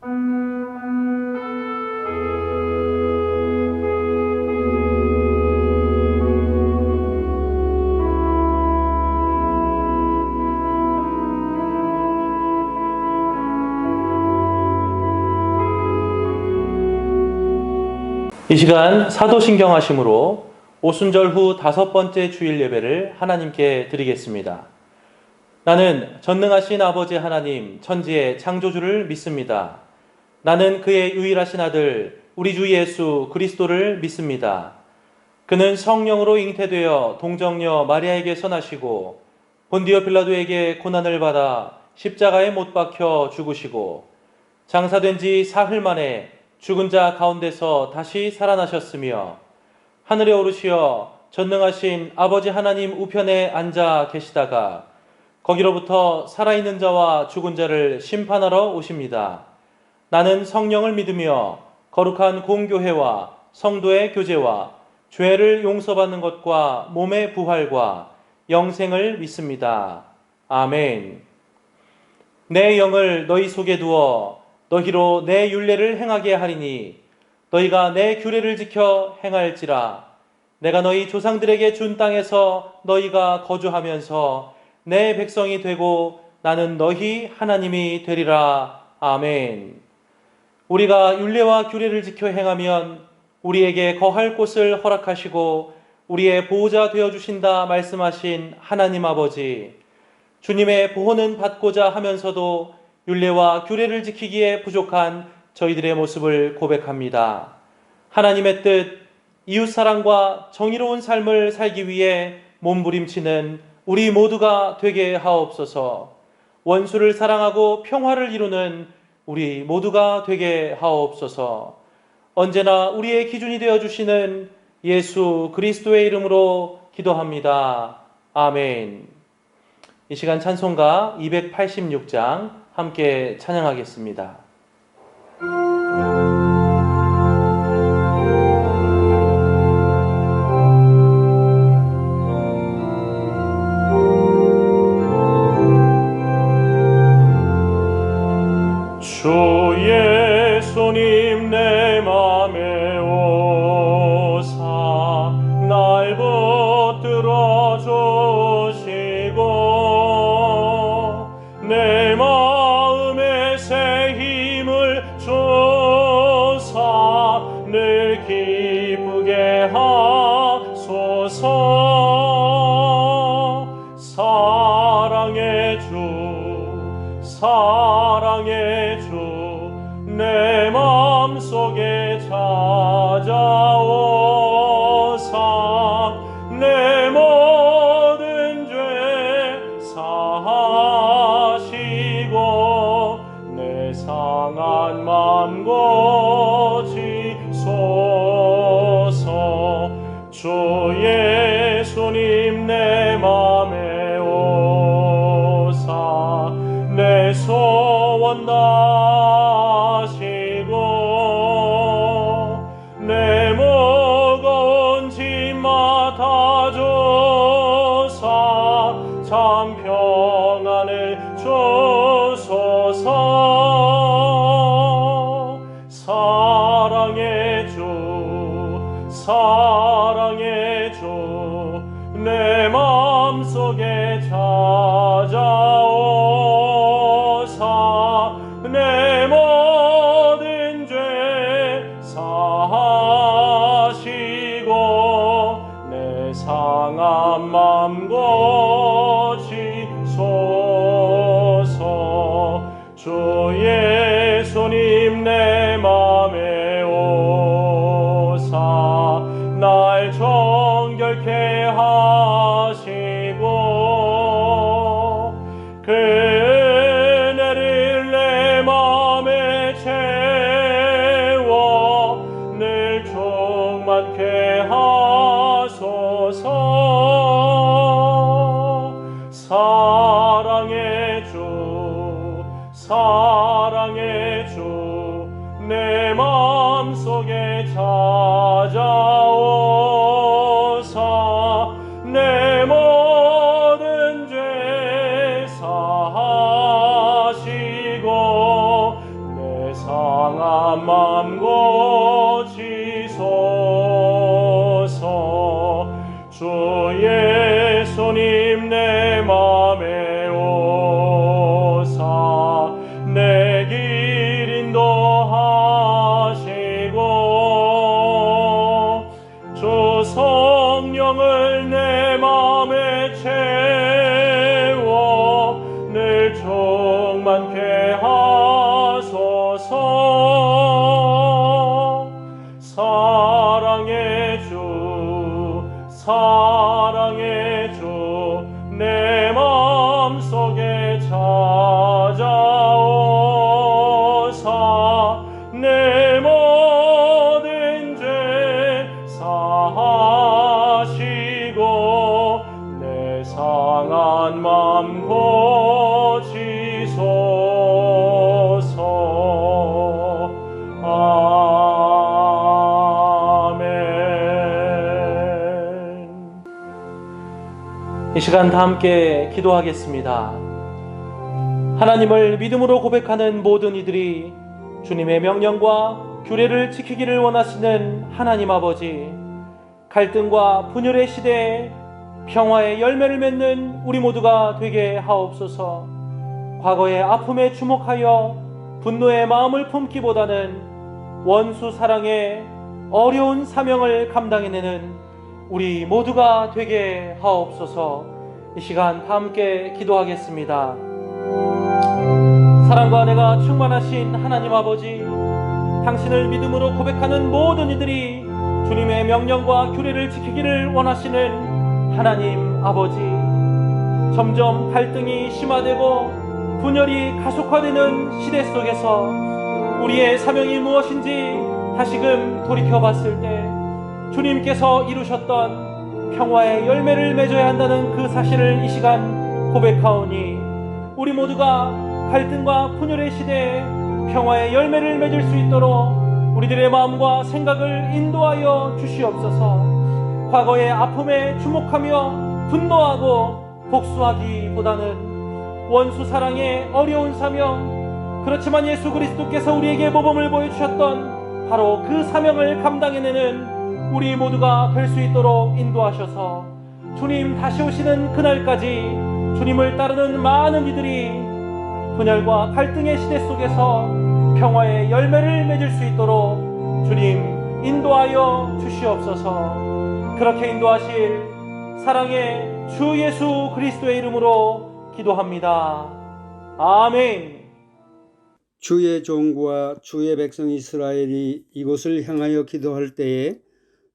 이 시간 사도신경 하심으로 오순절 후 5번째 주일 예배를 하나님께 드리겠습니다. 나는 전능하신 아버지 하나님 천지의 창조주를 믿습니다. 나는 그의 유일하신 아들 우리 주 예수 그리스도를 믿습니다. 그는 성령으로 잉태되어 동정녀 마리아에게 나시고 본디오 빌라도에게 고난을 받아 십자가에 못 박혀 죽으시고 장사된 지 사흘 만에 죽은 자 가운데서 다시 살아나셨으며 하늘에 오르시어 전능하신 아버지 하나님 우편에 앉아 계시다가 거기로부터 살아있는 자와 죽은 자를 심판하러 오십니다. 나는 성령을 믿으며 거룩한 공교회와 성도의 교제와 죄를 용서받는 것과 몸의 부활과 영생을 믿습니다. 아멘. 내 영을 너희 속에 두어 너희로 내 율례를 행하게 하리니 너희가 내 규례를 지켜 행할지라. 내가 너희 조상들에게 준 땅에서 너희가 거주하면서 내 백성이 되고 나는 너희 하나님이 되리라. 아멘. 우리가 율례와 규례를 지켜 행하면 우리에게 거할 곳을 허락하시고 우리의 보호자 되어주신다 말씀하신 하나님 아버지, 주님의 보호는 받고자 하면서도 율례와 규례를 지키기에 부족한 저희들의 모습을 고백합니다. 하나님의 뜻, 이웃사랑과 정의로운 삶을 살기 위해 몸부림치는 우리 모두가 되게 하옵소서. 원수를 사랑하고 평화를 이루는 우리 모두가 되게 하옵소서. 언제나 우리의 기준이 되어주시는 예수 그리스도의 이름으로 기도합니다. 아멘. 이 시간 찬송가 286장 함께 찬양하겠습니다. 주의 손님 내 맘에 오사 날 붙들어 주시고 내 마음에 새 힘을 주사 늘 기쁘게 하소서. 사랑의 주 내 맘속에 찾아오사 내 모든 죄 사하시고 내 상한 맘 고치소서. 주 예수님 내 맘에 오사 내 소원 다시고 내 무거운 짐 맡아주사 참 평안을 주소서. 사랑의 주 내 맘속에 찾아오사 내 모든 죄 사하시고 내 상한 맘 고치소서. 주 예수님 내 맘에 오사 날 정결케 하시고 그 은혜를 내 맘에 채워 늘 충만케 하소서. 사랑의 주 내 맘속에 찾아오사 내 모든 죄 사하시고 내 상한 맘 고치소서. 주 예수님 내 맘에 오사 내 길 인도하시고 주 성령을 내 맘에 채워 늘 충만케 하소서. 사랑의 주 사랑의 주 내 맘속에 찾아오사 내 모든 죄 사하시고 내 상한 맘 고치소서. 아멘. 이 시간 다 함께 기도하겠습니다. 하나님을 믿음으로 고백하는 모든 이들이 주님의 명령과 규례를 지키기를 원하시는 하나님 아버지, 갈등과 분열의 시대에 평화의 열매를 맺는 우리 모두가 되게 하옵소서. 과거의 아픔에 주목하여 분노의 마음을 품기보다는 원수 사랑의 어려운 사명을 감당해내는 우리 모두가 되게 하옵소서. 이 시간 다 함께 기도하겠습니다. 사랑과 은혜가 충만하신 하나님 아버지, 당신을 믿음으로 고백하는 모든 이들이 주님의 명령과 규례를 지키기를 원하시는 하나님 아버지, 점점 갈등이 심화되고 분열이 가속화되는 시대 속에서 우리의 사명이 무엇인지 다시금 돌이켜봤을 때 주님께서 이루셨던 평화의 열매를 맺어야 한다는 그 사실을 이 시간 고백하오니 우리 모두가 갈등과 분열의 시대에 평화의 열매를 맺을 수 있도록 우리들의 마음과 생각을 인도하여 주시옵소서. 과거의 아픔에 주목하며 분노하고 복수하기보다는 원수 사랑의 어려운 사명, 그렇지만 예수 그리스도께서 우리에게 모범을 보여주셨던 바로 그 사명을 감당해내는 우리 모두가 될 수 있도록 인도하셔서 주님 다시 오시는 그날까지 주님을 따르는 많은 이들이 분열과 갈등의 시대 속에서 평화의 열매를 맺을 수 있도록 주님 인도하여 주시옵소서. 그렇게 인도하실 사랑의 주 예수 그리스도의 이름으로 기도합니다. 아멘. 주의 종과 주의 백성 이스라엘이 이곳을 향하여 기도할 때에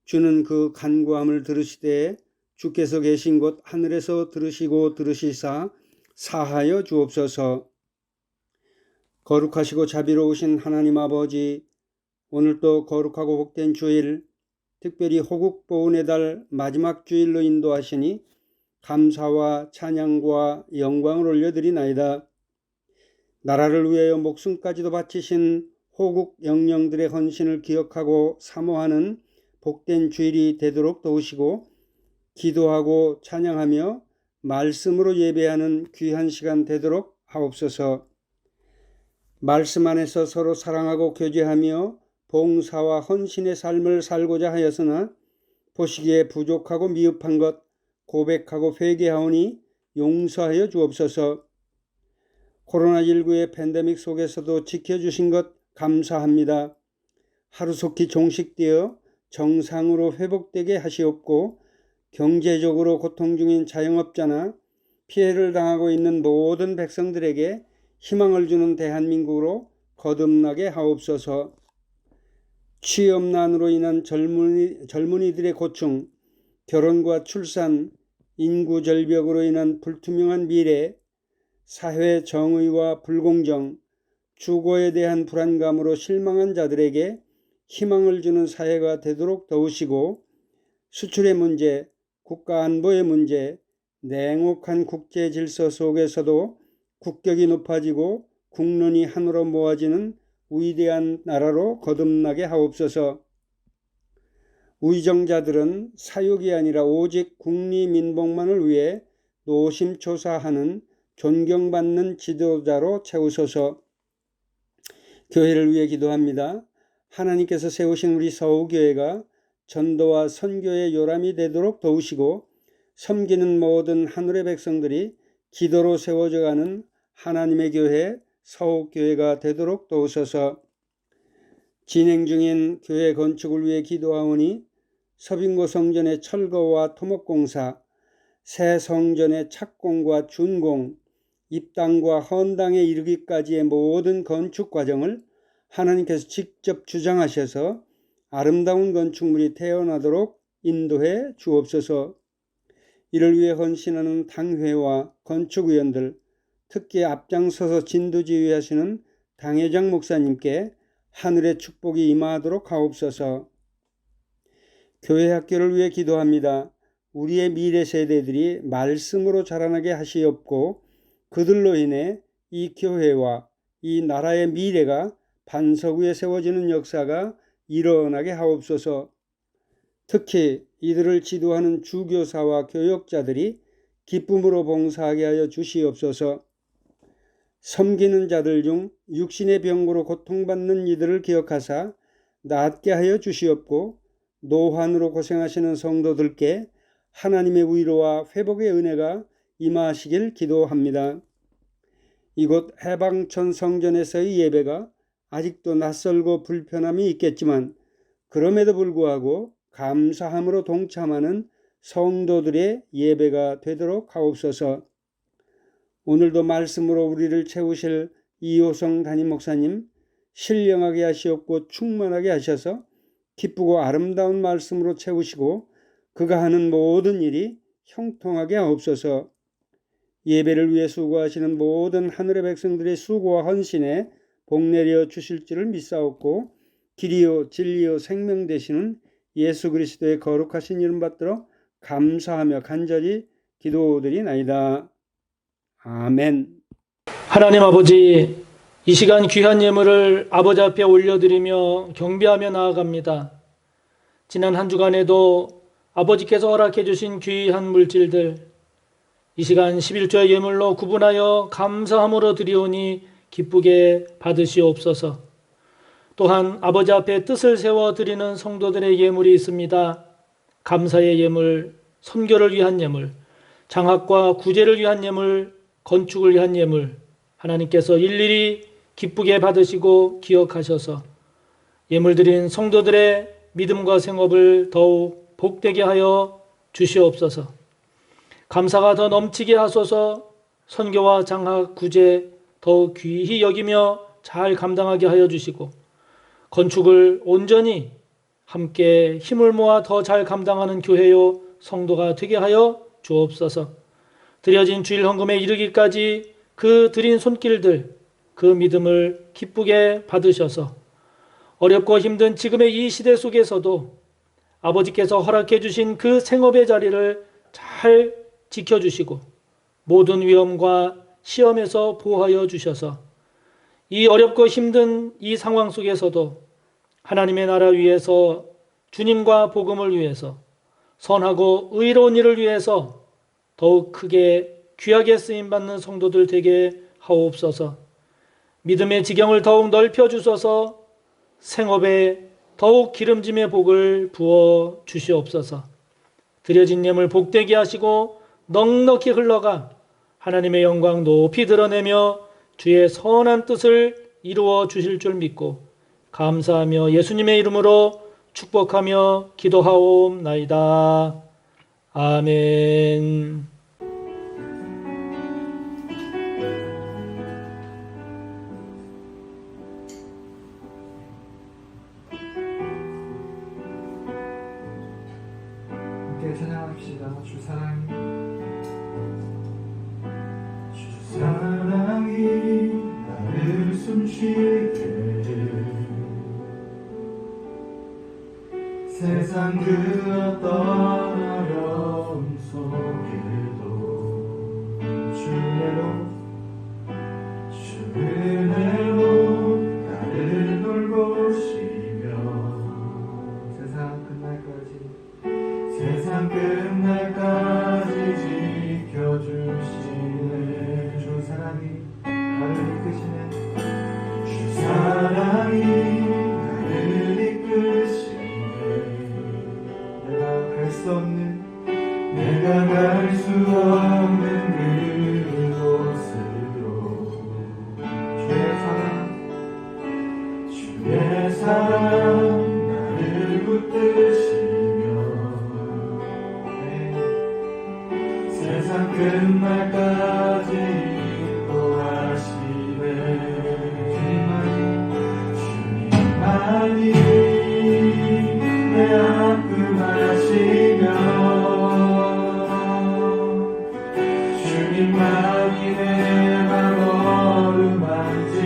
주는 그 간구함을 들으시되 주께서 계신 곳 하늘에서 들으시고 들으시사 사하여 주옵소서. 거룩하시고 자비로우신 하나님 아버지, 오늘도 거룩하고 복된 주일, 특별히 호국 보훈의 달 마지막 주일로 인도하시니 감사와 찬양과 영광을 올려드리나이다. 나라를 위하여 목숨까지도 바치신 호국 영령들의 헌신을 기억하고 사모하는 복된 주일이 되도록 도우시고 기도하고 찬양하며 말씀으로 예배하는 귀한 시간 되도록 하옵소서. 말씀 안에서 서로 사랑하고 교제하며 봉사와 헌신의 삶을 살고자 하였으나 보시기에 부족하고 미흡한 것 고백하고 회개하오니 용서하여 주옵소서. 코로나19의 팬데믹 속에서도 지켜주신 것 감사합니다. 하루속히 종식되어 정상으로 회복되게 하시옵고 경제적으로 고통 중인 자영업자나 피해를 당하고 있는 모든 백성들에게 희망을 주는 대한민국으로 거듭나게 하옵소서. 취업난으로 인한 젊은이들의 고충, 결혼과 출산, 인구 절벽으로 인한 불투명한 미래, 사회 정의와 불공정, 주거에 대한 불안감으로 실망한 자들에게 희망을 주는 사회가 되도록 도우시고 수출의 문제, 국가 안보의 문제, 냉혹한 국제 질서 속에서도 국격이 높아지고 국론이 하나로 모아지는 위대한 나라로 거듭나게 하옵소서. 위정자들은 사육이 아니라 오직 국리민복만을 위해 노심초사하는 존경받는 지도자로 채우소서. 교회를 위해 기도합니다. 하나님께서 세우신 우리 서우교회가 전도와 선교의 요람이 되도록 도우시고 섬기는 모든 하늘의 백성들이 기도로 세워져가는 하나님의 교회 서욱교회가 되도록 도우소서. 진행 중인 교회 건축을 위해 기도하오니 서빙고 성전의 철거와 토목공사, 새 성전의 착공과 준공, 입당과 헌당에 이르기까지의 모든 건축 과정을 하나님께서 직접 주장하셔서 아름다운 건축물이 태어나도록 인도해 주옵소서. 이를 위해 헌신하는 당회와 건축위원들, 특히 앞장서서 진두지휘하시는 당회장 목사님께 하늘의 축복이 임하도록 하옵소서. 교회 학교를 위해 기도합니다. 우리의 미래 세대들이 말씀으로 자라나게 하시옵고 그들로 인해 이 교회와 이 나라의 미래가 반석 위에 세워지는 역사가 일어나게 하옵소서. 특히 이들을 지도하는 주교사와 교역자들이 기쁨으로 봉사하게 하여 주시옵소서. 섬기는 자들 중 육신의 병으로 고통받는 이들을 기억하사 낫게 하여 주시옵고 노환으로 고생하시는 성도들께 하나님의 위로와 회복의 은혜가 임하시길 기도합니다. 이곳 해방촌 성전에서의 예배가 아직도 낯설고 불편함이 있겠지만 그럼에도 불구하고 감사함으로 동참하는 성도들의 예배가 되도록 하옵소서. 오늘도 말씀으로 우리를 채우실 이호성 담임 목사님 신령하게 하시옵고 충만하게 하셔서 기쁘고 아름다운 말씀으로 채우시고 그가 하는 모든 일이 형통하게 하옵소서. 예배를 위해 수고하시는 모든 하늘의 백성들의 수고와 헌신에 복내려 주실 줄을 믿사옵고 길이요 진리요 생명 되시는 예수 그리스도의 거룩하신 이름 받들어 감사하며 간절히 기도드리나이다. 아멘. 하나님 아버지, 이 시간 귀한 예물을 아버지 앞에 올려드리며 경배하며 나아갑니다. 지난 한 주간에도 아버지께서 허락해 주신 귀한 물질들, 이 시간 11조의 예물로 구분하여 감사함으로 드리오니 기쁘게 받으시옵소서. 또한 아버지 앞에 뜻을 세워 드리는 성도들의 예물이 있습니다. 감사의 예물, 선교를 위한 예물, 장학과 구제를 위한 예물, 건축을 위한 예물, 하나님께서 일일이 기쁘게 받으시고 기억하셔서 예물 드린 성도들의 믿음과 생업을 더욱 복되게 하여 주시옵소서. 감사가 더 넘치게 하소서. 선교와 장학, 구제 더욱 귀히 여기며 잘 감당하게 하여 주시고 건축을 온전히 함께 힘을 모아 더 잘 감당하는 교회요 성도가 되게 하여 주옵소서. 드려진 주일 헌금에 이르기까지 그 드린 손길들, 그 믿음을 기쁘게 받으셔서 어렵고 힘든 지금의 이 시대 속에서도 아버지께서 허락해 주신 그 생업의 자리를 잘 지켜주시고 모든 위험과 시험에서 보호하여 주셔서 이 어렵고 힘든 이 상황 속에서도 하나님의 나라 위해서, 주님과 복음을 위해서, 선하고 의로운 일을 위해서 더욱 크게 귀하게 쓰임받는 성도들 되게 하옵소서. 믿음의 지경을 더욱 넓혀 주소서. 생업에 더욱 기름짐의 복을 부어 주시옵소서. 드려진 예물 복되게 하시고 넉넉히 흘러가 하나님의 영광 높이 드러내며 주의 선한 뜻을 이루어 주실 줄 믿고 감사하며 예수님의 이름으로 축복하며 기도하옵나이다. 아멘. 함께 찬양합시다. 주 사랑이 나를 숨쉬게 해. 세상 그 어떤 어려움 속에도 주 은혜로 나를 돌보시며 세상 끝날까지 지켜주시네. 주 사랑이 나를 이끄시네. 주 사랑 주의 사랑 나를 붙드시며 세상 끝날까지 인도하시네. 주님만이 내 아픔 아시며 주님만이 내 맘 어루만지네.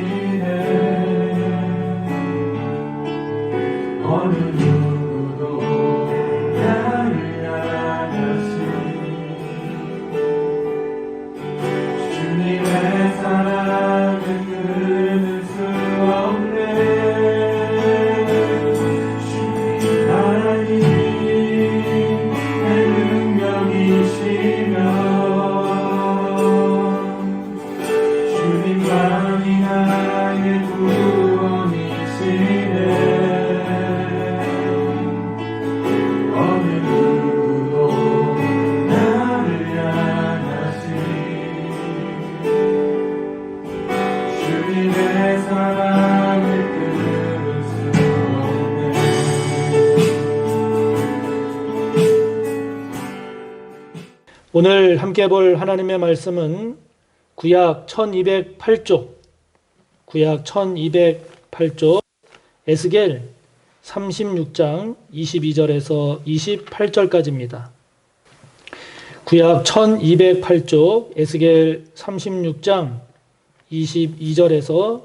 어느 누구도 나를 향하시 주님의 사랑을 끊을 수 없네. 주님만이 내 능력이시며 주님만이 나의 구원이시네. 어느 누구도 나를 향하시 주님의 사랑을 끊을 수 없네. 오늘 함께 볼 하나님의 말씀은 구약 1208쪽, 구약 1208쪽 에스겔 36장 22절에서 28절까지입니다. 구약 1208쪽 에스겔 36장 22절에서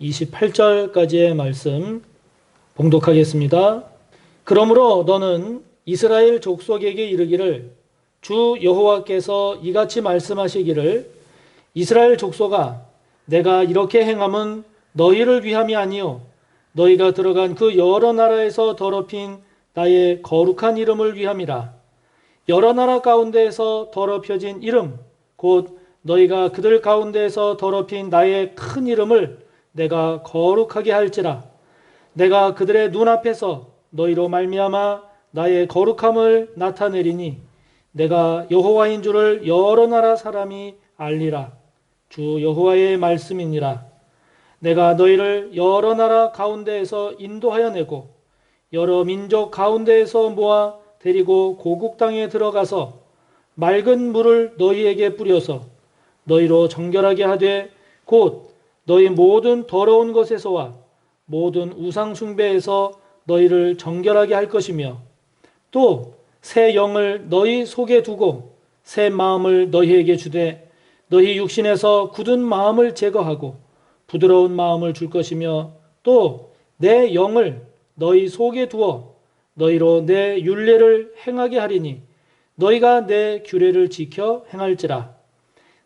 28절까지의 말씀 봉독하겠습니다. 그러므로 너는 이스라엘 족속에게 이르기를 주 여호와께서 이같이 말씀하시기를 이스라엘 족속아 내가 이렇게 행함은 너희를 위함이 아니요 너희가 들어간 그 여러 나라에서 더럽힌 나의 거룩한 이름을 위함이라. 여러 나라 가운데에서 더럽혀진 이름 곧 너희가 그들 가운데에서 더럽힌 나의 큰 이름을 내가 거룩하게 할지라. 내가 그들의 눈앞에서 너희로 말미암아 나의 거룩함을 나타내리니 내가 여호와인 줄을 여러 나라 사람이 알리라. 주 여호와의 말씀이니라. 내가 너희를 여러 나라 가운데에서 인도하여 내고 여러 민족 가운데에서 모아 데리고 고국 땅에 들어가서 맑은 물을 너희에게 뿌려서 너희로 정결하게 하되 곧 너희 모든 더러운 것에서와 모든 우상 숭배에서 너희를 정결하게 할 것이며 또 새 영을 너희 속에 두고 새 마음을 너희에게 주되 너희 육신에서 굳은 마음을 제거하고 부드러운 마음을 줄 것이며 또 내 영을 너희 속에 두어 너희로 내 율례를 행하게 하리니 너희가 내 규례를 지켜 행할지라.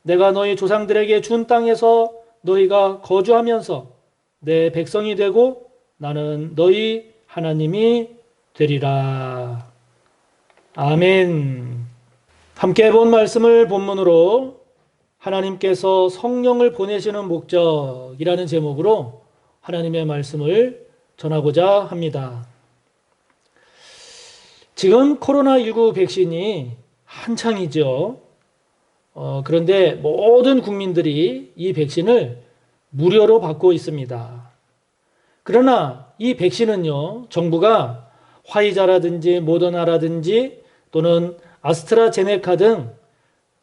내가 너희 조상들에게 준 땅에서 너희가 거주하면서 내 백성이 되고 나는 너희 하나님이 되리라. 아멘. 함께 본 말씀을 본문으로 하나님께서 성령을 보내시는 목적이라는 제목으로 하나님의 말씀을 전하고자 합니다. 지금 코로나19 백신이 한창이죠. 그런데 모든 국민들이 이 백신을 무료로 받고 있습니다. 그러나 이 백신은요, 정부가 화이자라든지 모더나라든지 또는 아스트라제네카 등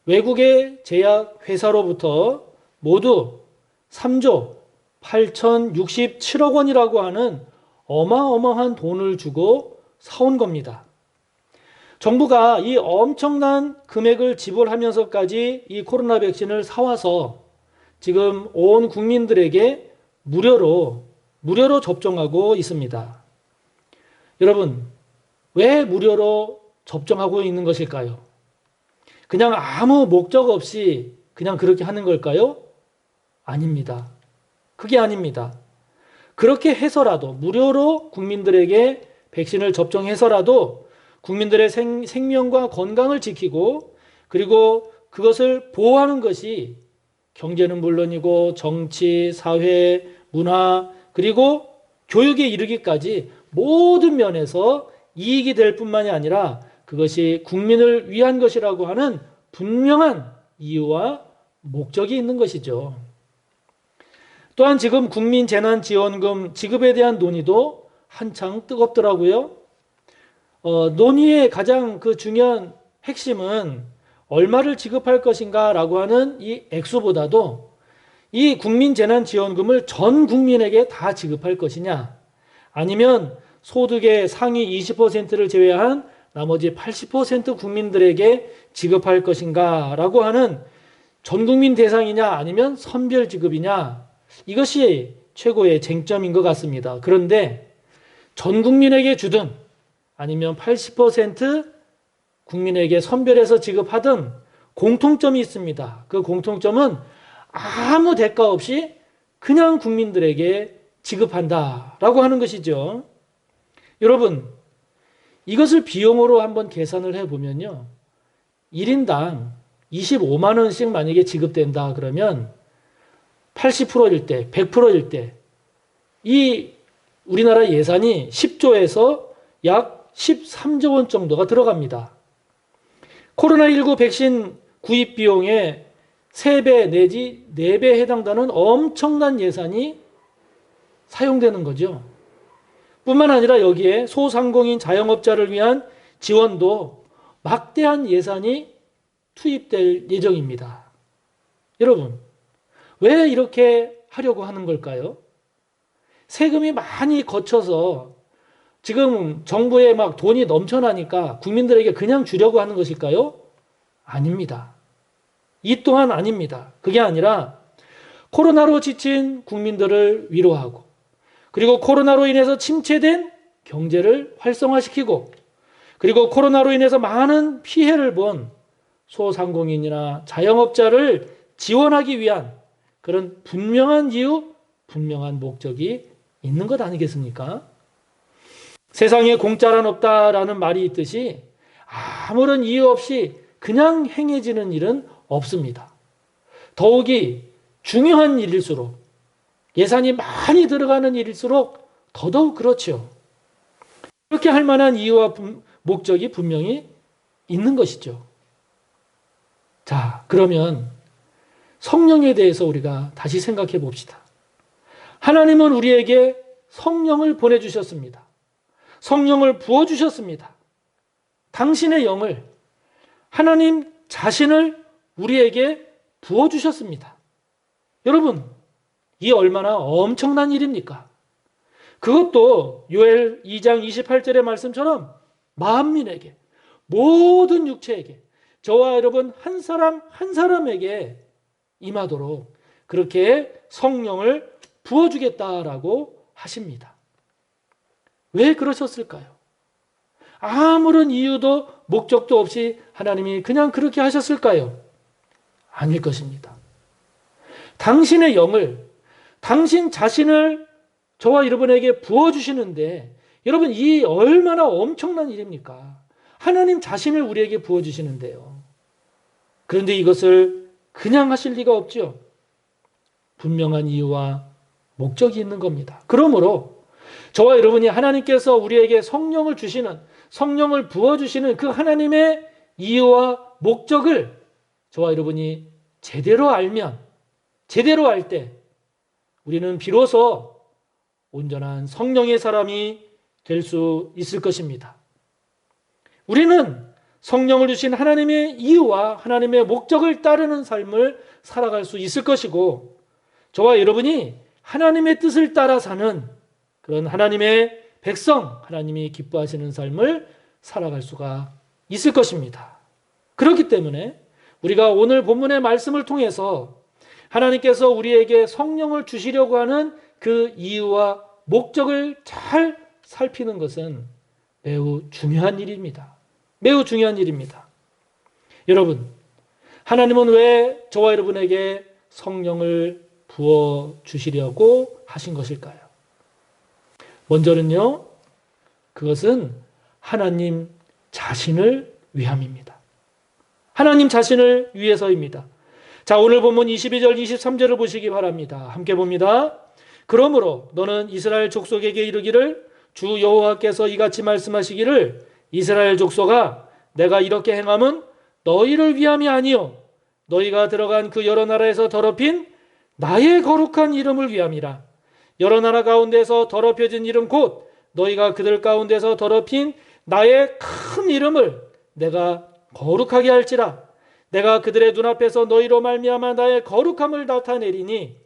외국의 제약 회사로부터 모두 3조 8,067억 원이라고 하는 어마어마한 돈을 주고 사온 겁니다. 정부가 이 엄청난 금액을 지불하면서까지 이 코로나 백신을 사와서 지금 온 국민들에게 무료로 접종하고 있습니다. 여러분, 왜 무료로 접종하고 있는 것일까요? 그냥 아무 목적 없이 그냥 그렇게 하는 걸까요? 아닙니다. 그게 아닙니다. 그렇게 해서라도 무료로 국민들에게 백신을 접종해서라도 국민들의 생명과 건강을 지키고 그리고 그것을 보호하는 것이 경제는 물론이고 정치, 사회, 문화 그리고 교육에 이르기까지 모든 면에서 이익이 될 뿐만이 아니라 그것이 국민을 위한 것이라고 하는 분명한 이유와 목적이 있는 것이죠. 또한 지금 국민재난지원금 지급에 대한 논의도 한창 뜨겁더라고요. 논의의 가장 그 중요한 핵심은 얼마를 지급할 것인가라고 하는 이 액수보다도 이 국민재난지원금을 전 국민에게 다 지급할 것이냐, 아니면 소득의 상위 20%를 제외한 나머지 80% 국민들에게 지급할 것인가라고 하는 전 국민 대상이냐 아니면 선별 지급이냐, 이것이 최고의 쟁점인 것 같습니다. 그런데 전 국민에게 주든 아니면 80% 국민에게 선별해서 지급하든 공통점이 있습니다. 그 공통점은 아무 대가 없이 그냥 국민들에게 지급한다라고 하는 것이죠. 여러분, 이것을 비용으로 한번 계산을 해보면요, 1인당 25만 원씩 만약에 지급된다 그러면 80%일 때, 100%일 때 이 우리나라 예산이 10조에서 약 13조 원 정도가 들어갑니다. 코로나19 백신 구입 비용의 3배 내지 4배에 해당되는 엄청난 예산이 사용되는 거죠. 뿐만 아니라 여기에 소상공인 자영업자를 위한 지원도 막대한 예산이 투입될 예정입니다. 여러분, 왜 이렇게 하려고 하는 걸까요? 세금이 많이 거쳐서 지금 정부에 막 돈이 넘쳐나니까 국민들에게 그냥 주려고 하는 것일까요? 아닙니다. 이 또한 아닙니다. 그게 아니라 코로나로 지친 국민들을 위로하고, 그리고 코로나로 인해서 침체된 경제를 활성화시키고, 그리고 코로나로 인해서 많은 피해를 본 소상공인이나 자영업자를 지원하기 위한 그런 분명한 이유, 분명한 목적이 있는 것 아니겠습니까? 세상에 공짜란 없다라는 말이 있듯이 아무런 이유 없이 그냥 행해지는 일은 없습니다. 더욱이 중요한 일일수록, 예산이 많이 들어가는 일일수록 더더욱 그렇죠. 그렇게 할 만한 이유와 목적이 분명히 있는 것이죠. 자, 그러면 성령에 대해서 우리가 다시 생각해 봅시다. 하나님은 우리에게 성령을 보내주셨습니다. 성령을 부어주셨습니다. 당신의 영을, 하나님 자신을 우리에게 부어주셨습니다. 여러분, 이 얼마나 엄청난 일입니까? 그것도 요엘 2장 28절의 말씀처럼 만민에게, 모든 육체에게, 저와 여러분 한 사람 한 사람에게 임하도록 그렇게 성령을 부어주겠다라고 하십니다. 왜 그러셨을까요? 아무런 이유도 목적도 없이 하나님이 그냥 그렇게 하셨을까요? 아닐 것입니다. 당신의 영을, 당신 자신을 저와 여러분에게 부어주시는데, 여러분 이 얼마나 엄청난 일입니까? 하나님 자신을 우리에게 부어주시는데요. 그런데 이것을 그냥 하실 리가 없죠. 분명한 이유와 목적이 있는 겁니다. 그러므로 저와 여러분이 하나님께서 우리에게 성령을 주시는, 성령을 부어주시는 그 하나님의 이유와 목적을 저와 여러분이 제대로 알면, 제대로 알 때 우리는 비로소 온전한 성령의 사람이 될 수 있을 것입니다. 우리는 성령을 주신 하나님의 이유와 하나님의 목적을 따르는 삶을 살아갈 수 있을 것이고, 저와 여러분이 하나님의 뜻을 따라 사는 그런 하나님의 백성, 하나님이 기뻐하시는 삶을 살아갈 수가 있을 것입니다. 그렇기 때문에 우리가 오늘 본문의 말씀을 통해서 하나님께서 우리에게 성령을 주시려고 하는 그 이유와 목적을 잘 살피는 것은 매우 중요한 일입니다. 매우 중요한 일입니다. 여러분, 하나님은 왜 저와 여러분에게 성령을 부어 주시려고 하신 것일까요? 먼저는요, 그것은 하나님 자신을 위함입니다. 하나님 자신을 위해서입니다. 자, 오늘 본문 22절, 23절을 보시기 바랍니다. 함께 봅니다. 그러므로 너는 이스라엘 족속에게 이르기를, 주 여호와께서 이같이 말씀하시기를, 이스라엘 족속아, 내가 이렇게 행함은 너희를 위함이 아니요 너희가 들어간 그 여러 나라에서 더럽힌 나의 거룩한 이름을 위함이라. 여러 나라 가운데서 더럽혀진 이름 곧 너희가 그들 가운데서 더럽힌 나의 큰 이름을 내가 거룩하게 할지라. 내가 그들의 눈앞에서 너희로 말미암아 나의 거룩함을 나타내리니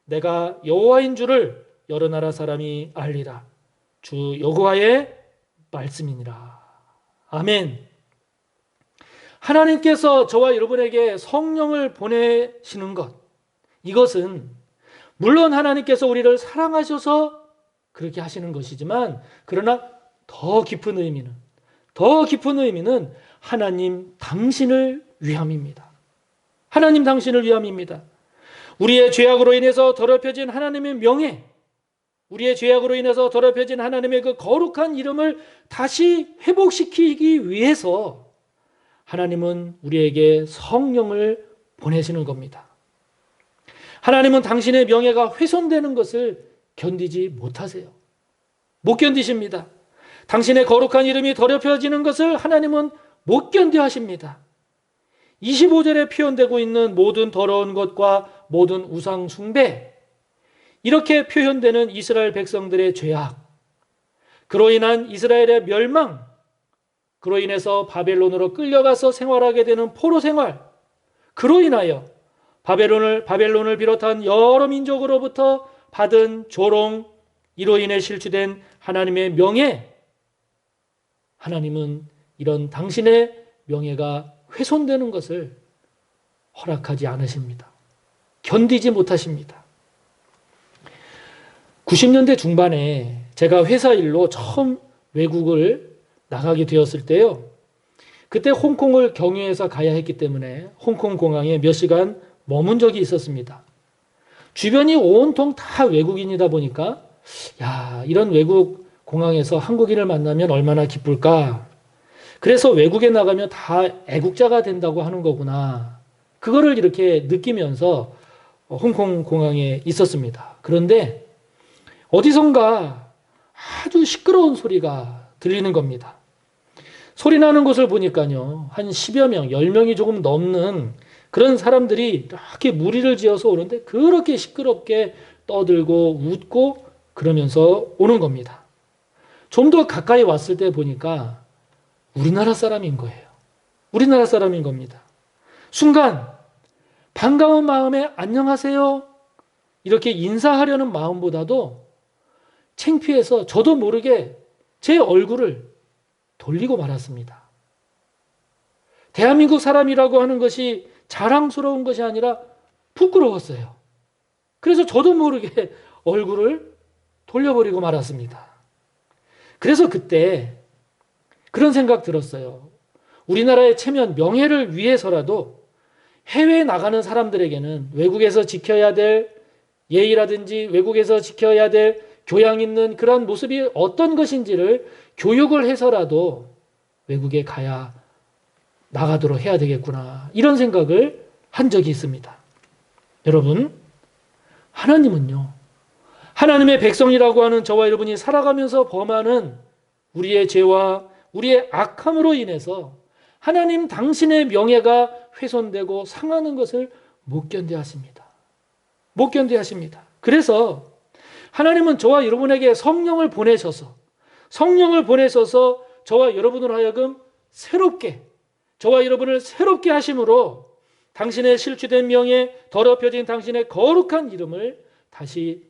내가 여호와인 줄을 여러 나라 사람이 알리라. 주 여호와의 말씀이니라. 아멘. 하나님께서 저와 여러분에게 성령을 보내시는 것, 이것은 물론 하나님께서 우리를 사랑하셔서 그렇게 하시는 것이지만, 그러나 더 깊은 의미는 하나님 당신을 위함입니다. 하나님 당신을 위함입니다. 우리의 죄악으로 인해서 더럽혀진 하나님의 명예, 우리의 죄악으로 인해서 더럽혀진 하나님의 그 거룩한 이름을 다시 회복시키기 위해서 하나님은 우리에게 성령을 보내시는 겁니다. 하나님은 당신의 명예가 훼손되는 것을 견디지 못하세요. 못 견디십니다. 당신의 거룩한 이름이 더럽혀지는 것을 하나님은 못 견뎌 하십니다. 25절에 표현되고 있는 모든 더러운 것과 모든 우상 숭배, 이렇게 표현되는 이스라엘 백성들의 죄악, 그로 인한 이스라엘의 멸망, 그로 인해서 바벨론으로 끌려가서 생활하게 되는 포로 생활, 그로 인하여 바벨론을 비롯한 여러 민족으로부터 받은 조롱, 이로 인해 실추된 하나님의 명예, 하나님은 이런 당신의 명예가 훼손되는 것을 허락하지 않으십니다. 견디지 못하십니다. 90년대 중반에 제가 회사 일로 처음 외국을 나가게 되었을 때요, 그때 홍콩을 경유해서 가야 했기 때문에 홍콩 공항에 몇 시간 머문 적이 있었습니다. 주변이 온통 다 외국인이다 보니까 이런 외국 공항에서 한국인을 만나면 얼마나 기쁠까. 그래서 외국에 나가면 다 애국자가 된다고 하는 거구나. 그거를 이렇게 느끼면서 홍콩 공항에 있었습니다. 그런데 어디선가 아주 시끄러운 소리가 들리는 겁니다. 소리 나는 곳을 보니까요, 한 10여 명, 10명이 조금 넘는 그런 사람들이 이렇게 무리를 지어서 오는데 그렇게 시끄럽게 떠들고 웃고 그러면서 오는 겁니다. 좀 더 가까이 왔을 때 보니까 우리나라 사람인 거예요. 우리나라 사람인 겁니다. 순간 반가운 마음에 안녕하세요 이렇게 인사하려는 마음보다도 창피해서 저도 모르게 제 얼굴을 돌리고 말았습니다. 대한민국 사람이라고 하는 것이 자랑스러운 것이 아니라 부끄러웠어요. 그래서 저도 모르게 얼굴을 돌려버리고 말았습니다. 그래서 그때 그런 생각 들었어요. 우리나라의 체면, 명예를 위해서라도 해외에 나가는 사람들에게는 외국에서 지켜야 될 예의라든지 외국에서 지켜야 될 교양 있는 그런 모습이 어떤 것인지를 교육을 해서라도 외국에 가야 나가도록 해야 되겠구나, 이런 생각을 한 적이 있습니다. 여러분, 하나님은요, 하나님의 백성이라고 하는 저와 여러분이 살아가면서 범하는 우리의 죄와 우리의 악함으로 인해서 하나님 당신의 명예가 훼손되고 상하는 것을 못 견뎌 하십니다. 못 견뎌 하십니다. 그래서 하나님은 저와 여러분에게 성령을 보내셔서 저와 여러분으로 하여금 저와 여러분을 새롭게 하심으로 당신의 실추된 명예, 더럽혀진 당신의 거룩한 이름을 다시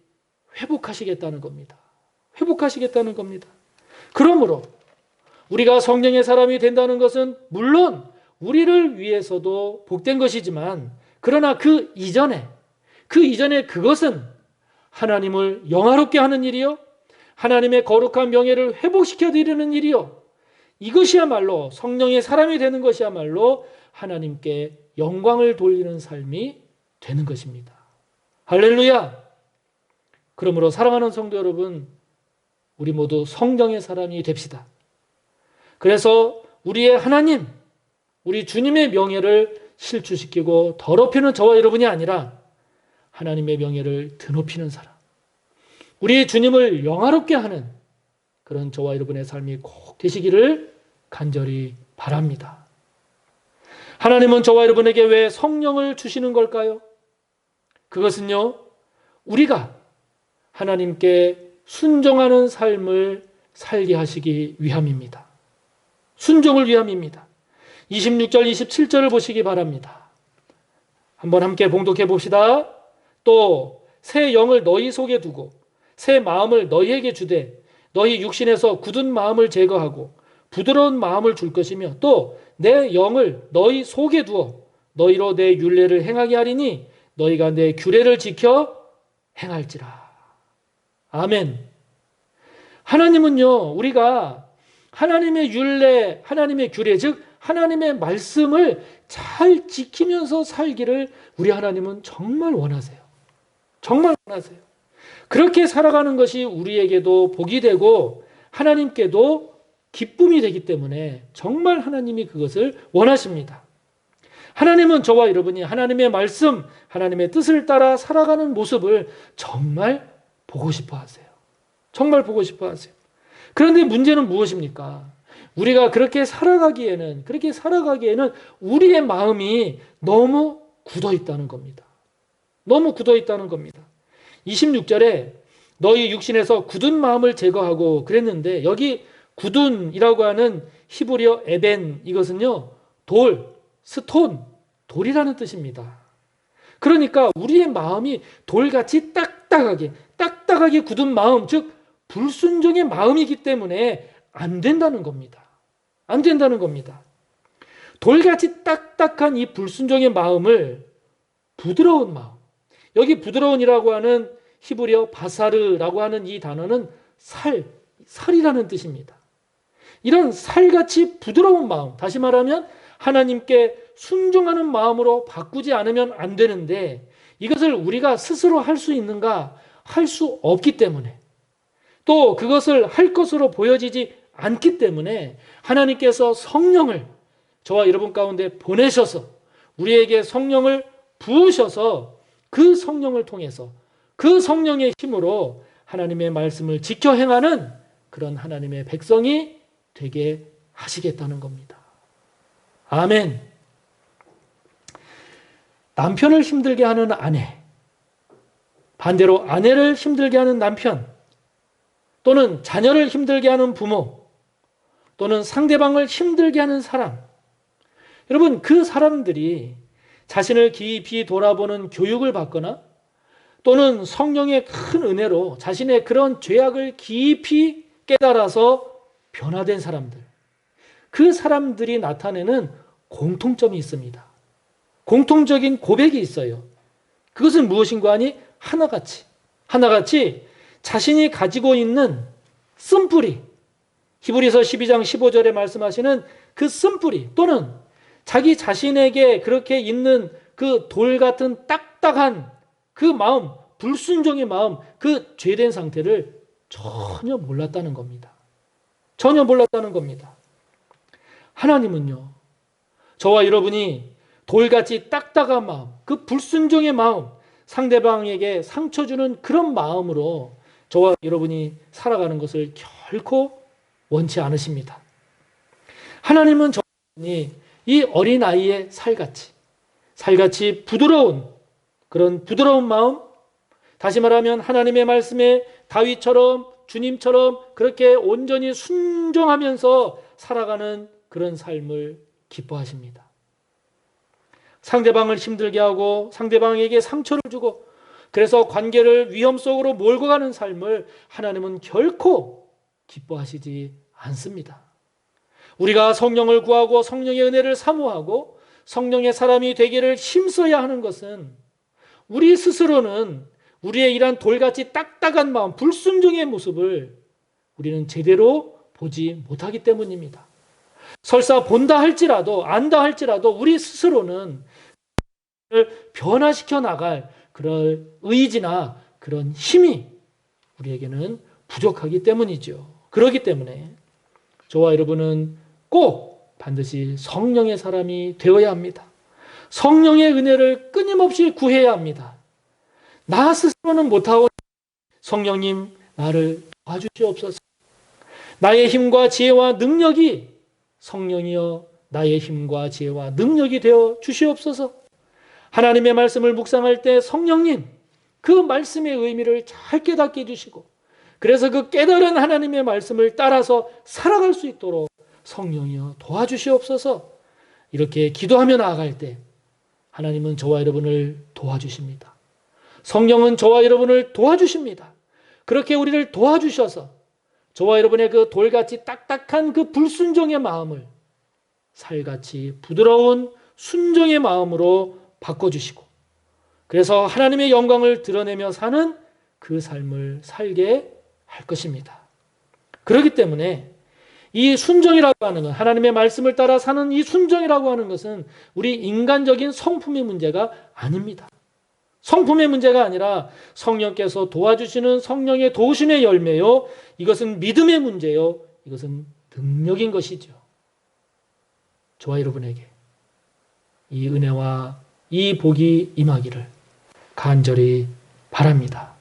회복하시겠다는 겁니다. 회복하시겠다는 겁니다. 그러므로 우리가 성령의 사람이 된다는 것은 물론 우리를 위해서도 복된 것이지만, 그러나 그 이전에 그것은 하나님을 영화롭게 하는 일이요, 하나님의 거룩한 명예를 회복시켜 드리는 일이요, 이것이야말로 성령의 사람이 되는 것이야말로 하나님께 영광을 돌리는 삶이 되는 것입니다. 할렐루야! 그러므로 사랑하는 성도 여러분, 우리 모두 성령의 사람이 됩시다. 그래서 우리의 하나님, 우리 주님의 명예를 실추시키고 더럽히는 저와 여러분이 아니라 하나님의 명예를 드높이는 사람, 우리 주님을 영화롭게 하는 그런 저와 여러분의 삶이 꼭 되시기를 간절히 바랍니다. 하나님은 저와 여러분에게 왜 성령을 주시는 걸까요? 그것은요, 우리가 하나님께 순종하는 삶을 살게 하시기 위함입니다. 순종을 위함입니다. 26절, 27절을 보시기 바랍니다. 한번 함께 봉독해 봅시다. 또 새 영을 너희 속에 두고 새 마음을 너희에게 주되 너희 육신에서 굳은 마음을 제거하고 부드러운 마음을 줄 것이며 또 내 영을 너희 속에 두어 너희로 내 율례를 행하게 하리니 너희가 내 규례를 지켜 행할지라. 아멘. 하나님은요, 우리가 하나님의 율례, 하나님의 규례, 즉 하나님의 말씀을 잘 지키면서 살기를 우리 하나님은 정말 원하세요. 정말 원하세요. 그렇게 살아가는 것이 우리에게도 복이 되고 하나님께도 기쁨이 되기 때문에 정말 하나님이 그것을 원하십니다. 하나님은 저와 여러분이 하나님의 말씀, 하나님의 뜻을 따라 살아가는 모습을 정말 보고 싶어 하세요. 정말 보고 싶어 하세요. 그런데 문제는 무엇입니까? 우리가 그렇게 살아가기에는 우리의 마음이 너무 굳어 있다는 겁니다. 너무 굳어 있다는 겁니다. 26절에 너희 육신에서 굳은 마음을 제거하고 그랬는데 여기 굳은이라고 하는 히브리어 에벤, 이것은요 돌, 스톤, 돌이라는 뜻입니다. 그러니까 우리의 마음이 돌같이 딱딱하게 굳은 마음, 즉 불순종의 마음이기 때문에 안 된다는 겁니다. 안 된다는 겁니다. 돌같이 딱딱한 이 불순종의 마음을 부드러운 마음, 여기 부드러운이라고 하는 히브리어 바사르라고 하는 이 단어는 살이라는 뜻입니다. 이런 살같이 부드러운 마음, 다시 말하면 하나님께 순종하는 마음으로 바꾸지 않으면 안 되는데 이것을 우리가 스스로 할 수 있는가? 할 수 없기 때문에, 또 그것을 할 것으로 보여지지 않기 때문에 하나님께서 성령을 저와 여러분 가운데 보내셔서 우리에게 성령을 부으셔서 그 성령을 통해서 그 성령의 힘으로 하나님의 말씀을 지켜 행하는 그런 하나님의 백성이 되게 하시겠다는 겁니다. 아멘. 남편을 힘들게 하는 아내, 반대로 아내를 힘들게 하는 남편, 또는 자녀를 힘들게 하는 부모, 또는 상대방을 힘들게 하는 사람, 여러분 그 사람들이 자신을 깊이 돌아보는 교육을 받거나 또는 성령의 큰 은혜로 자신의 그런 죄악을 깊이 깨달아서 변화된 사람들, 그 사람들이 나타내는 공통점이 있습니다. 공통적인 고백이 있어요. 그것은 무엇인가 하니 하나같이 자신이 가지고 있는 쓴뿌리, 히브리서 12장 15절에 말씀하시는 그 쓴뿌리, 또는 자기 자신에게 그렇게 있는 그 돌 같은 딱딱한 그 마음, 불순종의 마음, 그 죄된 상태를 전혀 몰랐다는 겁니다. 전혀 몰랐다는 겁니다. 하나님은요, 저와 여러분이 돌같이 딱딱한 마음, 그 불순종의 마음, 상대방에게 상처 주는 그런 마음으로 저와 여러분이 살아가는 것을 결코 원치 않으십니다. 하나님은 저분이 이 어린아이의 살같이 부드러운 그런 부드러운 마음, 다시 말하면 하나님의 말씀에 다윗처럼 주님처럼 그렇게 온전히 순종하면서 살아가는 그런 삶을 기뻐하십니다. 상대방을 힘들게 하고 상대방에게 상처를 주고 그래서 관계를 위험 속으로 몰고 가는 삶을 하나님은 결코 기뻐하시지 않습니다. 우리가 성령을 구하고 성령의 은혜를 사모하고 성령의 사람이 되기를 힘써야 하는 것은 우리 스스로는 우리의 이러한 돌같이 딱딱한 마음, 불순종의 모습을 우리는 제대로 보지 못하기 때문입니다. 설사 본다 할지라도 안다 할지라도 우리 스스로는 변화시켜 나갈 그런 의지나 그런 힘이 우리에게는 부족하기 때문이죠. 그렇기 때문에 저와 여러분은 꼭 반드시 성령의 사람이 되어야 합니다. 성령의 은혜를 끊임없이 구해야 합니다. 나 스스로는 못하고 성령님 나를 도와주시옵소서. 나의 힘과 지혜와 능력이 성령이여 나의 힘과 지혜와 능력이 되어 주시옵소서. 하나님의 말씀을 묵상할 때 성령님 그 말씀의 의미를 잘 깨닫게 해주시고 그래서 그 깨달은 하나님의 말씀을 따라서 살아갈 수 있도록 성령이여 도와주시옵소서. 이렇게 기도하며 나아갈 때 하나님은 저와 여러분을 도와주십니다. 성령은 저와 여러분을 도와주십니다. 그렇게 우리를 도와주셔서 저와 여러분의 그 돌같이 딱딱한 그 불순종의 마음을 살같이 부드러운 순종의 마음으로 바꿔주시고 그래서 하나님의 영광을 드러내며 사는 그 삶을 살게 할 것입니다. 그렇기 때문에 이 순종이라고 하는 것, 하나님의 말씀을 따라 사는 이 순종이라고 하는 것은 우리 인간적인 성품의 문제가 아닙니다. 성품의 문제가 아니라 성령께서 도와주시는 성령의 도우심의 열매요. 이것은 믿음의 문제요. 이것은 능력인 것이죠. 저와 여러분에게 이 은혜와 이 복이 임하기를 간절히 바랍니다.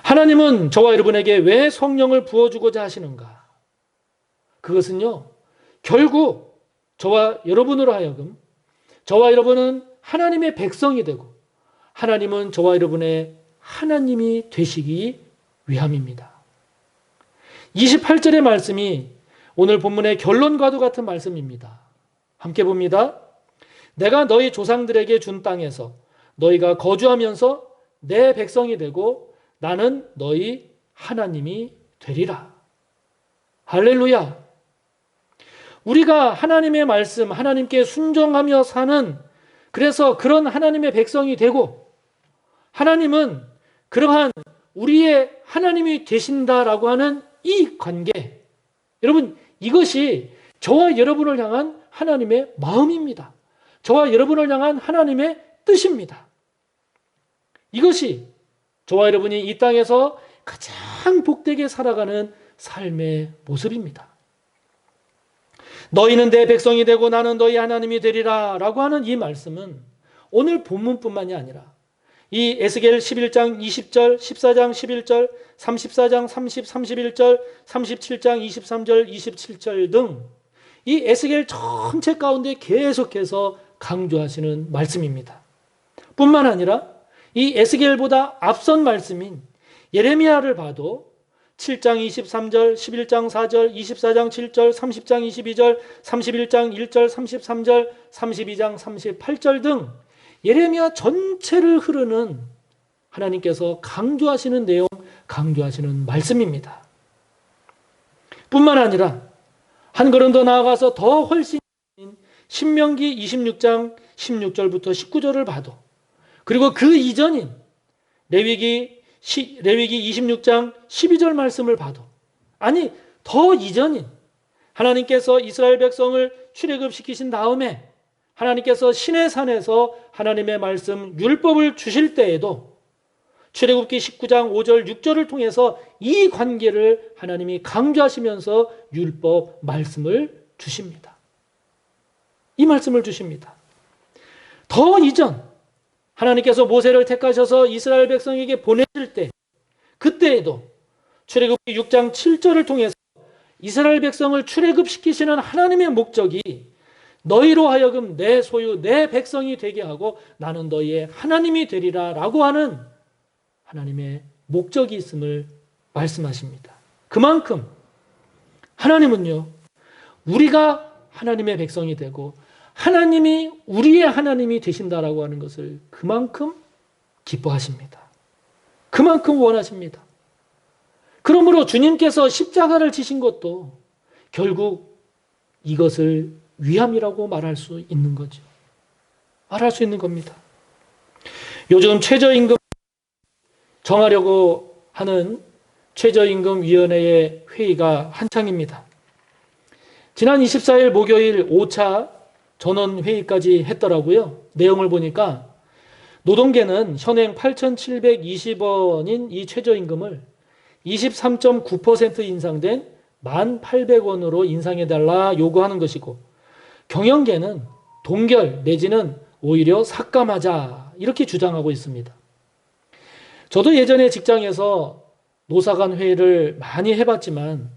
하나님은 저와 여러분에게 왜 성령을 부어주고자 하시는가? 그것은요, 결국 저와 여러분으로 하여금 저와 여러분은 하나님의 백성이 되고 하나님은 저와 여러분의 하나님이 되시기 위함입니다. 28절의 말씀이 오늘 본문의 결론과도 같은 말씀입니다. 함께 봅니다. 내가 너희 조상들에게 준 땅에서 너희가 거주하면서 내 백성이 되고 나는 너희 하나님이 되리라. 할렐루야. 우리가 하나님의 말씀, 하나님께 순종하며 사는 그래서 그런 하나님의 백성이 되고 하나님은 그러한 우리의 하나님이 되신다라고 하는 이 관계, 여러분 이것이 저와 여러분을 향한 하나님의 마음입니다. 저와 여러분을 향한 하나님의 뜻입니다. 이것이 저와 여러분이 이 땅에서 가장 복되게 살아가는 삶의 모습입니다. 너희는 내 백성이 되고 나는 너희 하나님이 되리라 라고 하는 이 말씀은 오늘 본문뿐만이 아니라 이 에스겔 11장 20절, 14장 11절, 34장 30, 31절, 37장 23절, 27절 등 이 에스겔 전체 가운데 계속해서 강조하시는 말씀입니다. 뿐만 아니라 이 에스겔보다 앞선 말씀인 예레미야를 봐도 7장 23절, 11장 4절, 24장 7절, 30장 22절, 31장 1절, 33절, 32장 38절 등 예레미야 전체를 흐르는 하나님께서 강조하시는 내용, 강조하시는 말씀입니다. 뿐만 아니라 한 걸음 더 나아가서 더 훨씬 신명기 26장 16절부터 19절을 봐도 그리고 그 이전인 레위기 26장 12절 말씀을 봐도 아니 더 이전인 하나님께서 이스라엘 백성을 출애굽시키신 다음에 하나님께서 시내산에서 하나님의 말씀 율법을 주실 때에도 출애굽기 19장 5절 6절을 통해서 이 관계를 하나님이 강조하시면서 율법 말씀을 주십니다. 이 말씀을 주십니다. 더 이전 하나님께서 모세를 택하셔서 이스라엘 백성에게 보내실 때 그때에도 출애굽기 6장 7절을 통해서 이스라엘 백성을 출애굽시키시는 하나님의 목적이 너희로 하여금 내 소유 내 백성이 되게 하고 나는 너희의 하나님이 되리라 라고 하는 하나님의 목적이 있음을 말씀하십니다. 그만큼 하나님은요 우리가 하나님의 백성이 되고 하나님이 우리의 하나님이 되신다라고 하는 것을 그만큼 기뻐하십니다. 그만큼 원하십니다. 그러므로 주님께서 십자가를 지신 것도 결국 이것을 위함이라고 말할 수 있는 거죠. 말할 수 있는 겁니다. 요즘 최저임금 정하려고 하는 최저임금위원회의 회의가 한창입니다. 지난 24일 목요일 5차 전원회의까지 했더라고요. 내용을 보니까 노동계는 현행 8,720원인 이 최저임금을 23.9% 인상된 1,800원으로 인상해달라 요구하는 것이고 경영계는 동결 내지는 오히려 삭감하자 이렇게 주장하고 있습니다. 저도 예전에 직장에서 노사간 회의를 많이 해봤지만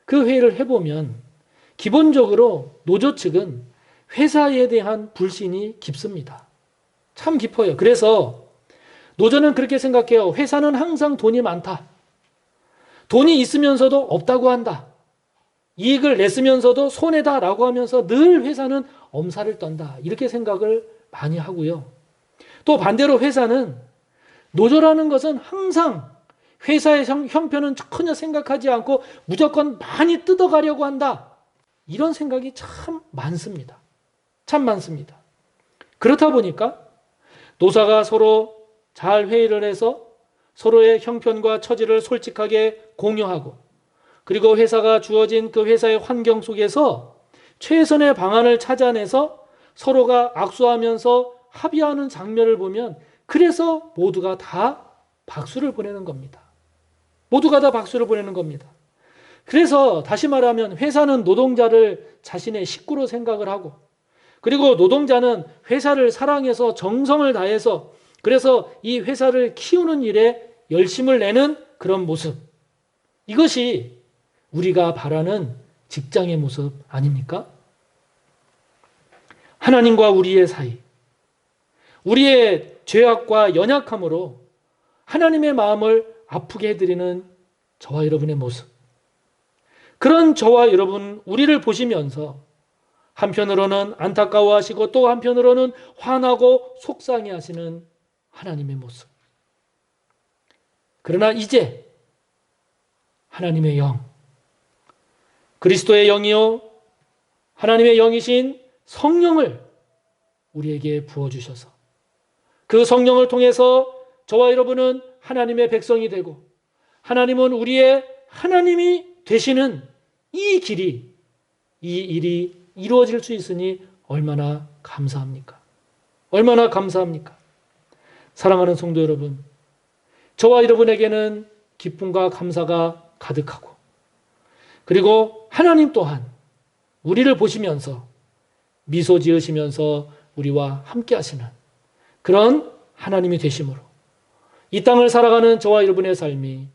그 회의를 해보면 기본적으로 노조 측은 회사에 대한 불신이 깊습니다. 참 깊어요. 그래서 노조는 그렇게 생각해요. 회사는 항상 돈이 많다. 돈이 있으면서도 없다고 한다. 이익을 냈으면서도 손해다라고 하면서 늘 회사는 엄살을 떤다. 이렇게 생각을 많이 하고요. 또 반대로 회사는 노조라는 것은 항상 회사의 형편은 전혀 생각하지 않고 무조건 많이 뜯어가려고 한다. 이런 생각이 참 많습니다. 참 많습니다. 그렇다 보니까 노사가 서로 잘 회의를 해서 서로의 형편과 처지를 솔직하게 공유하고 그리고 회사가 주어진 그 회사의 환경 속에서 최선의 방안을 찾아내서 서로가 악수하면서 합의하는 장면을 보면 그래서 모두가 다 박수를 보내는 겁니다. 모두가 다 박수를 보내는 겁니다. 그래서 다시 말하면 회사는 노동자를 자신의 식구로 생각을 하고 그리고 노동자는 회사를 사랑해서 정성을 다해서 그래서 이 회사를 키우는 일에 열심을 내는 그런 모습. 이것이 우리가 바라는 직장의 모습 아닙니까? 하나님과 우리의 사이. 우리의 죄악과 연약함으로 하나님의 마음을 아프게 해드리는 저와 여러분의 모습. 그런 저와 여러분, 우리를 보시면서 한편으로는 안타까워하시고 또 한편으로는 화나고 속상해 하시는 하나님의 모습. 그러나 이제 하나님의 영, 그리스도의 영이요 하나님의 영이신 성령을 우리에게 부어주셔서 그 성령을 통해서 저와 여러분은 하나님의 백성이 되고 하나님은 우리의 하나님이 되시는 이 길이, 이 일이 이루어질 수 있으니 얼마나 감사합니까? 얼마나 감사합니까? 사랑하는 성도 여러분, 저와 여러분에게는 기쁨과 감사가 가득하고 그리고 하나님 또한 우리를 보시면서 미소 지으시면서 우리와 함께 하시는 그런 하나님이 되심으로 이 땅을 살아가는 저와 여러분의 삶이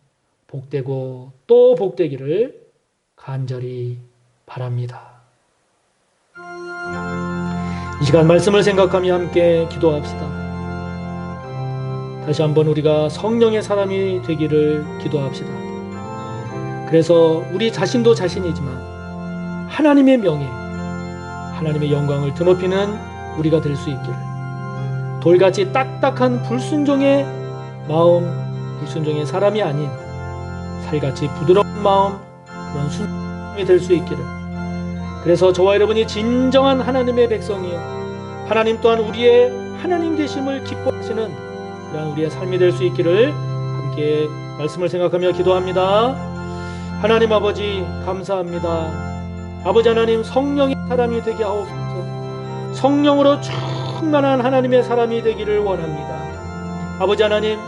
복되고 또 복되기를 간절히 바랍니다. 이 시간 말씀을 생각하며 함께 기도합시다. 다시 한번 우리가 성령의 사람이 되기를 기도합시다. 그래서 우리 자신도 자신이지만 하나님의 명예, 하나님의 영광을 드높이는 우리가 될 수 있기를 돌같이 딱딱한 불순종의 마음, 불순종의 사람이 아닌 살같이 부드러운 마음, 그런 순종이 될 수 있기를 그래서 저와 여러분이 진정한 하나님의 백성이요 하나님 또한 우리의 하나님 되심을 기뻐하시는 그런 우리의 삶이 될 수 있기를 함께 말씀을 생각하며 기도합니다. 하나님 아버지 감사합니다. 아버지 하나님 성령의 사람이 되게 하옵소서. 성령으로 충만한 하나님의 사람이 되기를 원합니다. 아버지 하나님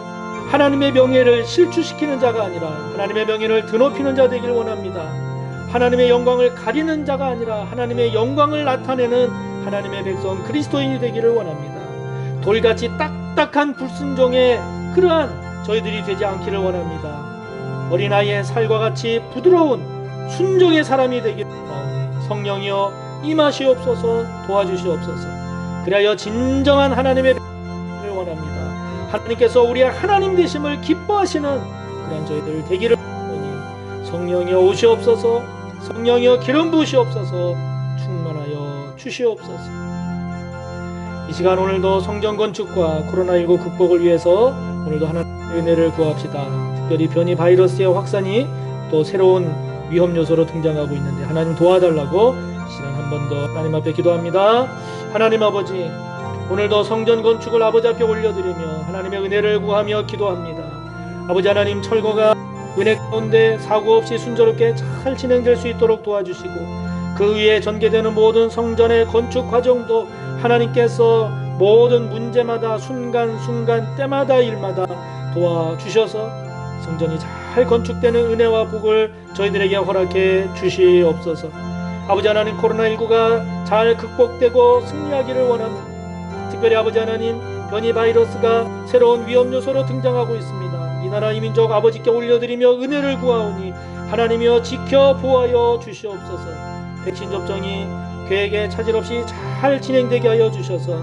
하나님의 명예를 실추시키는 자가 아니라 하나님의 명예를 드높이는 자 되기를 원합니다. 하나님의 영광을 가리는 자가 아니라 하나님의 영광을 나타내는 하나님의 백성 그리스도인이 되기를 원합니다. 돌같이 딱딱한 불순종의 그러한 저희들이 되지 않기를 원합니다. 어린아이의 살과 같이 부드러운 순종의 사람이 되기를 원하오니 성령이여 임하시옵소서 도와주시옵소서. 그리하여 진정한 하나님의 백성을 원합니다. 하나님께서 우리의 하나님 되심을 기뻐하시는 그런 저희들 되기를 원하오니 성령이여 오시옵소서. 성령이여 기름 부으시옵소서. 충만하여 주시옵소서. 이 시간 오늘도 성전 건축과 코로나19 극복을 위해서 오늘도 하나님의 은혜를 구합시다. 특별히 변이 바이러스의 확산이 또 새로운 위험 요소로 등장하고 있는데 하나님 도와달라고 시간 한 번 더 하나님 앞에 기도합니다. 하나님 아버지 오늘도 성전 건축을 아버지 앞에 올려드리며 하나님의 은혜를 구하며 기도합니다. 아버지 하나님 철거가 은혜 가운데 사고 없이 순조롭게 잘 진행될 수 있도록 도와주시고 그 위에 전개되는 모든 성전의 건축 과정도 하나님께서 모든 문제마다 순간순간 때마다 일마다 도와주셔서 성전이 잘 건축되는 은혜와 복을 저희들에게 허락해 주시옵소서. 아버지 하나님 코로나19가 잘 극복되고 승리하기를 원합니다. 특별히 아버지 하나님 변이 바이러스가 새로운 위험 요소로 등장하고 있습니다. 이 나라 이 민족 아버지께 올려드리며 은혜를 구하오니 하나님이여 지켜 보호하여 주시옵소서. 백신 접종이 계획에 차질 없이 잘 진행되게 하여 주셔서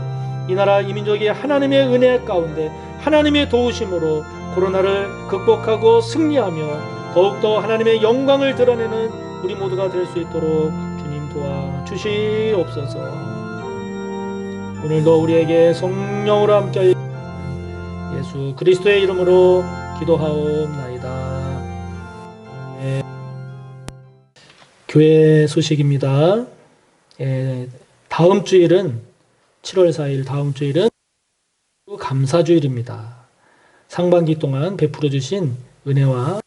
이 나라 이 민족이 하나님의 은혜 가운데 하나님의 도우심으로 코로나를 극복하고 승리하며 더욱더 하나님의 영광을 드러내는 우리 모두가 될 수 있도록 주님 도와주시옵소서. 오늘도 우리에게 성령으로 함께 예수 그리스도의 이름으로 기도하옵나이다. 네. 교회 소식입니다. 다음 주일은 7월 4일 다음 주일은 감사주일입니다. 상반기 동안 베풀어 주신 은혜와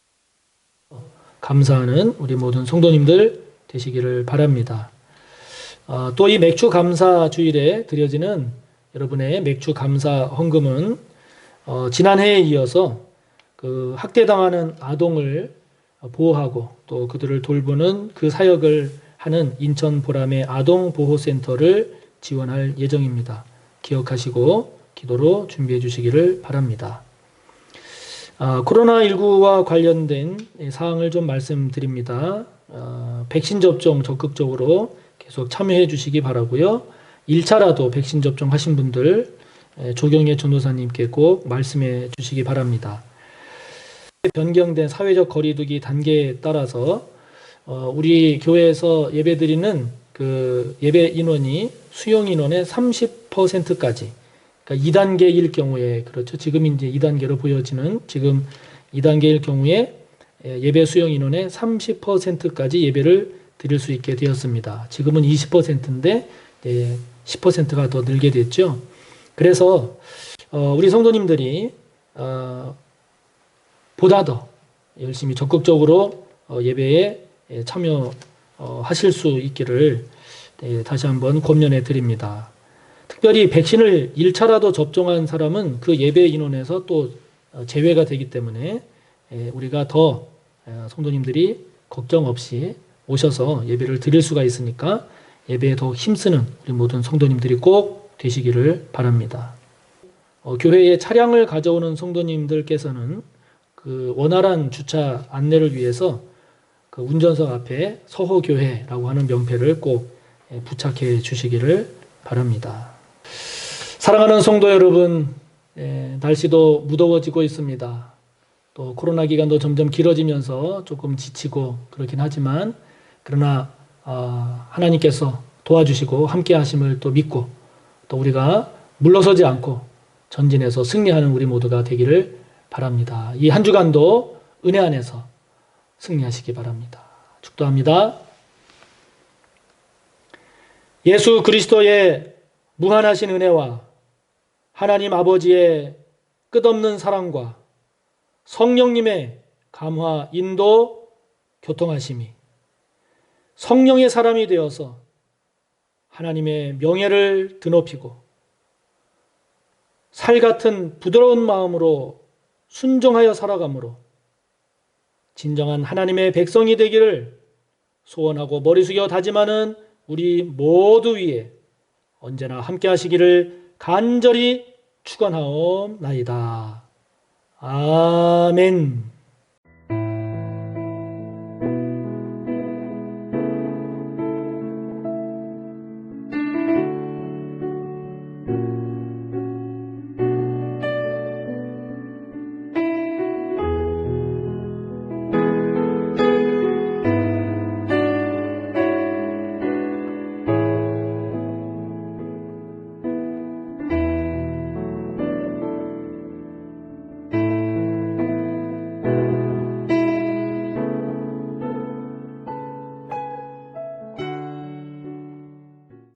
감사하는 우리 모든 성도님들 되시기를 바랍니다. 또 이 맥주 감사 주일에 드려지는 여러분의 맥주 감사 헌금은 지난해에 이어서 그 학대당하는 아동을 보호하고 또 그들을 돌보는 그 사역을 하는 인천 보람의 아동보호센터를 지원할 예정입니다. 기억하시고 기도로 준비해 주시기를 바랍니다. 코로나19와 관련된 사항을 좀 말씀드립니다. 백신 접종 적극적으로 계속 참여해 주시기 바라고요. 1차라도 백신 접종하신 분들 조경혜 전도사님께 꼭 말씀해 주시기 바랍니다. 변경된 사회적 거리두기 단계에 따라서 우리 교회에서 예배드리는 그 예배 인원이 수용 인원의 30%까지, 그러니까 2단계일 경우에, 그렇죠. 지금 이제 2단계로 보여지는 지금 2단계일 경우에 예배 수용 인원의 30%까지 예배를 드릴 수 있게 되었습니다. 지금은 20%인데 10%가 더 늘게 됐죠. 그래서 우리 성도님들이 보다 더 열심히 적극적으로 예배에 참여하실 수 있기를 다시 한번 권면해 드립니다. 특별히 백신을 1차라도 접종한 사람은 그 예배 인원에서 또 제외가 되기 때문에 우리가 더 성도님들이 걱정 없이 오셔서 예배를 드릴 수가 있으니까 예배에 더 힘쓰는 우리 모든 성도님들이 꼭 되시기를 바랍니다. 교회에 차량을 가져오는 성도님들께서는 그 원활한 주차 안내를 위해서 그 운전석 앞에 서호교회라고 하는 명패를 꼭 부착해 주시기를 바랍니다. 사랑하는 성도 여러분, 날씨도 무더워지고 있습니다. 또 코로나 기간도 점점 길어지면서 조금 지치고 그렇긴 하지만 그러나 하나님께서 도와주시고 함께 하심을 또 믿고 또 우리가 물러서지 않고 전진해서 승리하는 우리 모두가 되기를 바랍니다. 이 한 주간도 은혜 안에서 승리하시기 바랍니다. 축도합니다. 예수 그리스도의 무한하신 은혜와 하나님 아버지의 끝없는 사랑과 성령님의 감화, 인도, 교통하심이 성령의 사람이 되어서 하나님의 명예를 드높이고 살 같은 부드러운 마음으로 순종하여 살아감으로 진정한 하나님의 백성이 되기를 소원하고 머리 숙여 다짐하는 우리 모두 위에 언제나 함께 하시기를 간절히 축원하옵나이다. 아멘.